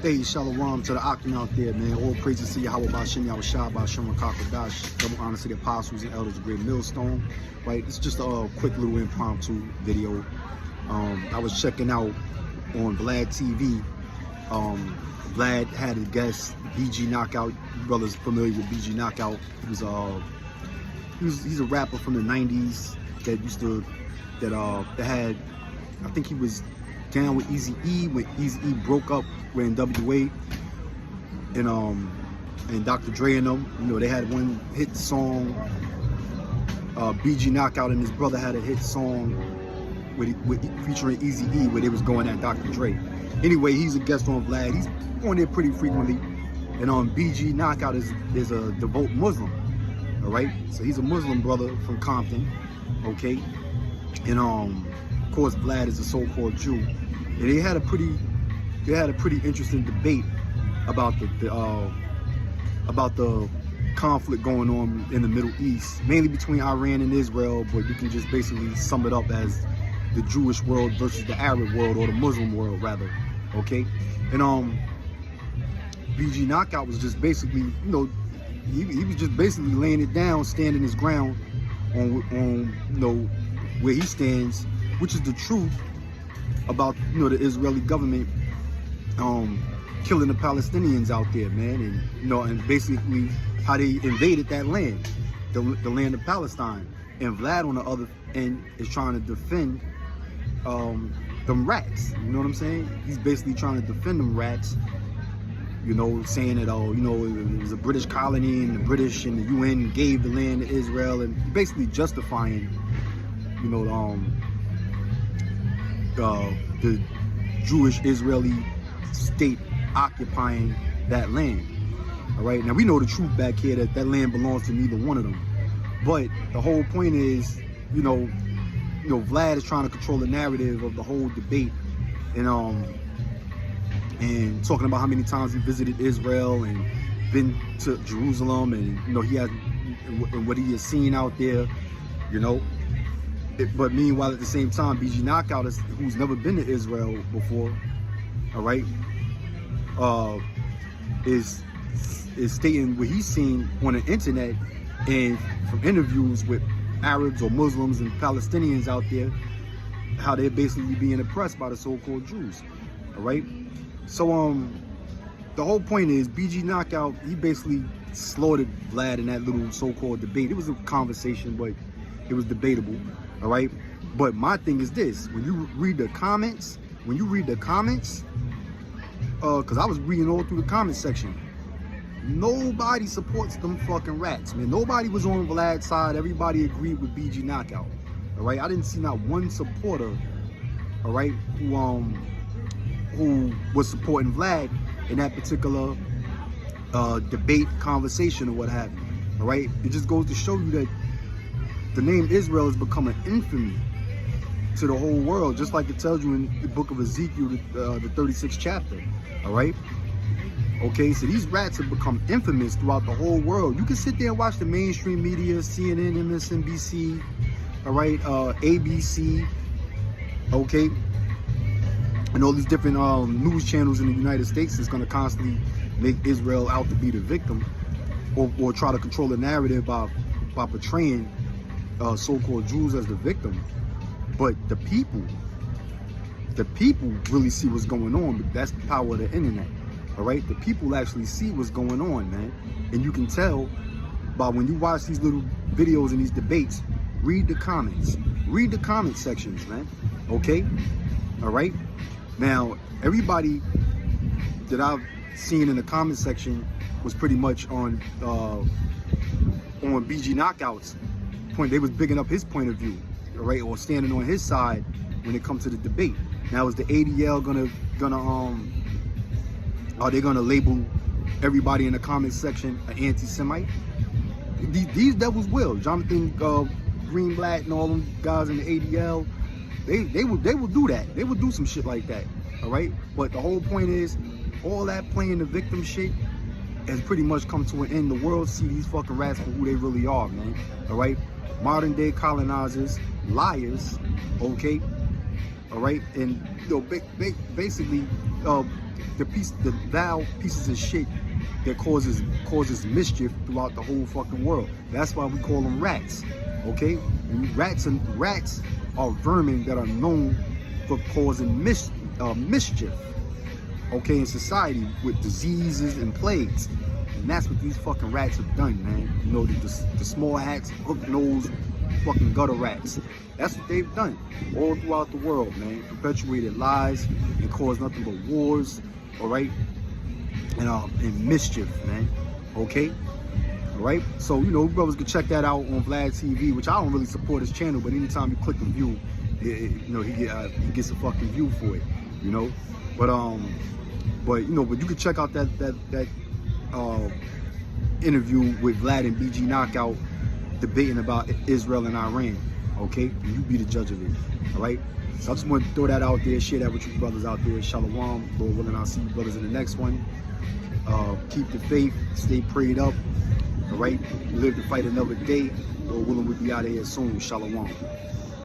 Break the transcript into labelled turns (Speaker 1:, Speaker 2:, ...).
Speaker 1: Hey, shalom to the Akim out there, man. All praises to Yahweh Bashem, Yahweh Shah, Bashem, Rakakadash. Double honor to the apostles and elders of Great Millstone. Right, it's just a quick little impromptu video. I was checking out on Vlad TV. Vlad had a guest, BG Knockout. You brothers familiar with BG Knockout? He's a rapper from the '90s that had, I think he was down with Eazy-E when Eazy-E broke up with NWA, and Dr. Dre and them, you know, they had one hit song. BG Knockout and his brother had a hit song featuring Eazy-E where they was going at Dr. Dre. Anyway, he's a guest on Vlad. He's on there pretty frequently, and BG Knockout is a devout Muslim. All right, so he's a Muslim brother from Compton. Okay, and of course Vlad is a so-called Jew. And they had a pretty interesting debate about the conflict going on in the Middle East, mainly between Iran and Israel, but you can just basically sum it up as the Jewish world versus the Arab world, or the Muslim world rather. Okay, and BG Knockout was just basically, you know, he was just basically laying it down, standing his ground on you know, where he stands, which is the truth about, you know, the Israeli government killing the Palestinians out there, man, and you know, and basically how they invaded that land, the land of Palestine. And Vlad on the other end is trying to defend them rats. You know what I'm saying? He's basically trying to defend them rats. You know, saying that, oh, you know, it was a British colony and the British and the UN gave the land to Israel, and basically justifying, you know, the Jewish Israeli state occupying that land. All right, now we know the truth back here, that land belongs to neither one of them. But the whole point is, you know, Vlad is trying to control the narrative of the whole debate, and talking about how many times he visited Israel and been to Jerusalem, and you know, he has, and what he has seen out there, you know. But meanwhile, at the same time, BG Knockout, who's never been to Israel before, all right, is stating what he's seen on the internet and from interviews with Arabs or Muslims and Palestinians out there, how they're basically being oppressed by the so-called Jews. All right, so the whole point is BG Knockout, he basically slaughtered Vlad in that little so-called debate. It was a conversation, but it was debatable. All right, but my thing is this: when you read the comments, because I was reading all through the comment section, nobody supports them fucking rats, man. Nobody was on Vlad's side. Everybody agreed with BG Knockout. All right, I didn't see not one supporter, all right, who was supporting Vlad in that particular debate, conversation, or what have you. All right, it just goes to show you that the name Israel has become an infamy to the whole world, just like it tells you in the book of Ezekiel, the 36th chapter. All right, okay, so these rats have become infamous throughout the whole world. You can sit there and watch the mainstream media, CNN, MSNBC, all right, ABC, okay, and all these different news channels in the United States is going to constantly make Israel out to be the victim, or try to control the narrative by portraying so-called Jews as the victim. But the people really see what's going on. But that's the power of the internet. All right, the people actually see what's going on, man, and you can tell by when you watch these little videos and these debates. Read the comments, read the comment sections, man. Okay, all right. Now, everybody that I've seen in the comment section was pretty much on BG Knockout's point. They was bigging up his point of view, all right, or standing on his side when it comes to the debate. Now, is the ADL are they gonna label everybody in the comment section an anti-Semite? These devils will. Jonathan Greenblatt and all them guys in the ADL, they will do that. They will do some shit like that. All right, but the whole point is, all that playing the victim shit has pretty much come to an end. The world see these fucking rats for who they really are, man. All right, modern day colonizers, liars. Okay, all right, and you know, basically the vile pieces of shit that causes mischief throughout the whole fucking world. That's why we call them rats. Okay? And rats are vermin that are known for causing mischief. Okay, in society with diseases and plagues. And that's what these fucking rats have done, man. You know, the small hats, hook nose, fucking gutter rats. That's what they've done all throughout the world, man. Perpetuated lies and caused nothing but wars, all right, and mischief, man. Okay, all right. So you know, brothers can check that out on Vlad TV, which I don't really support his channel, but anytime you click the view, you know, he gets a fucking view for it, you know. But you know, but you can check out that interview with Vlad and BG Knocc debating about Israel and Iran. Okay, and you be the judge of it. All right. So I just want to throw that out there, share that with you brothers out there. Shalom, Lord willing, I'll see you brothers in the next one. Keep the faith, stay prayed up. All right, live to fight another day. Lord willing, we'll be out of here soon. Shalom.